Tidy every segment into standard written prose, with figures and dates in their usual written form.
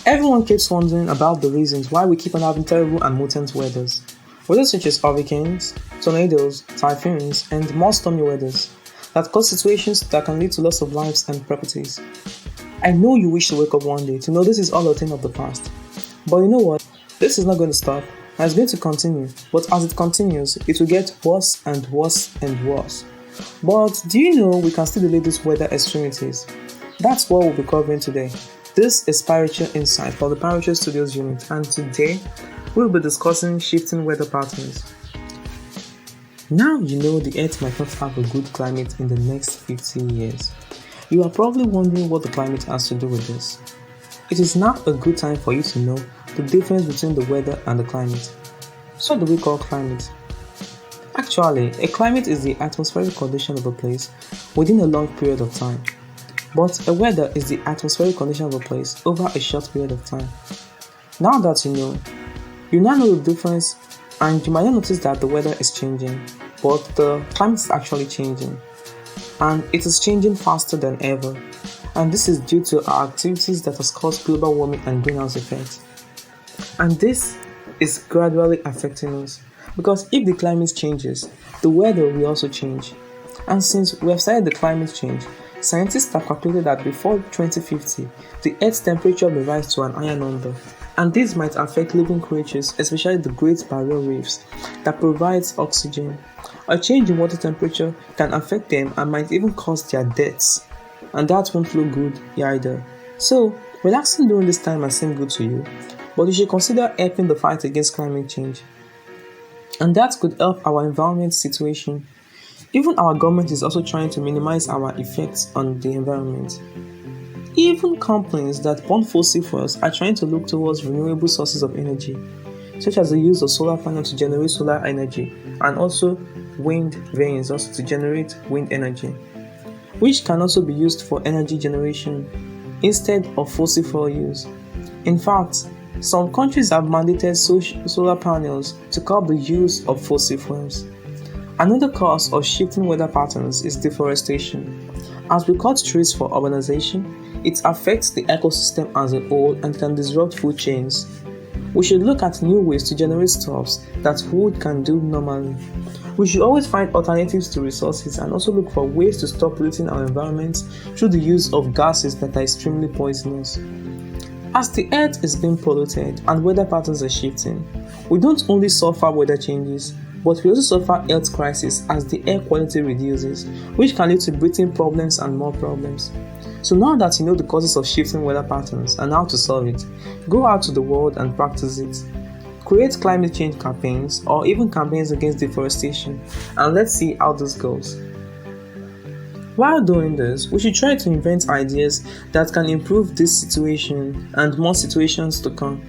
Everyone keeps wondering about the reasons why we keep on having terrible and mutant weathers. Weathers such as hurricanes, tornadoes, typhoons, and more stormy weathers that cause situations that can lead to loss of lives and properties. I know you wish to wake up one day to know this is all a thing of the past. But you know what? This is not going to stop, and it's going to continue. But as it continues, it will get worse and worse and worse. But do you know we can still delay these weather extremities? That's what we'll be covering today. This is Pyrochure Insight for the Pyrochure Studios unit, and today we'll be discussing shifting weather patterns. Now you know the Earth might not have a good climate in the next 50 years. You are probably wondering what the climate has to do with this. It is now a good time for you to know the difference between the weather and the climate. So what do we call climate? Actually, a climate is the atmospheric condition of a place within a long period of time. But a weather is the atmospheric condition of a place over a short period of time. Now that you now know the difference, and you might not notice that the weather is changing, but the climate is actually changing. And it is changing faster than ever. And this is due to our activities that has caused global warming and greenhouse effect. And this is gradually affecting us, because if the climate changes, the weather will also change. And since we have started the climate change, scientists have calculated that before 2050, the Earth's temperature may rise to an higher number. And this might affect living creatures, especially the Great Barrier Reefs that provides oxygen. A change in water temperature can affect them and might even cause their deaths. And that won't look good either. So, relaxing during this time might seem good to you, but you should consider helping the fight against climate change. And that could help our environment situation. Even our government is also trying to minimize our effects on the environment. Even companies that burn fossil fuels are trying to look towards renewable sources of energy, such as the use of solar panels to generate solar energy, and also wind vanes also to generate wind energy, which can also be used for energy generation instead of fossil fuel use. In fact, some countries have mandated solar panels to curb the use of fossil fuels. Another cause of shifting weather patterns is deforestation. As we cut trees for urbanization, it affects the ecosystem as a whole and can disrupt food chains. We should look at new ways to generate stuffs that wood can do normally. We should always find alternatives to resources and also look for ways to stop polluting our environment through the use of gases that are extremely poisonous. As the earth is being polluted and weather patterns are shifting, we don't only suffer weather changes, but we also suffer health crisis as the air quality reduces, which can lead to breathing problems and more problems. So now that you know the causes of shifting weather patterns and how to solve it, go out to the world and practice it. Create climate change campaigns or even campaigns against deforestation, and let's see how this goes. While doing this, we should try to invent ideas that can improve this situation and more situations to come.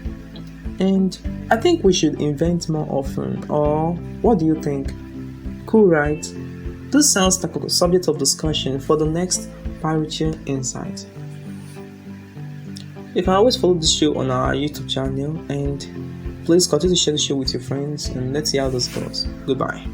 And I think we should invent more often, or what do you think? Cool, right? This sounds like a subject of discussion for the next Pyrochure Insight. You can always follow this show on our YouTube channel, and please continue to share the show with your friends, and let's see how this goes. Goodbye.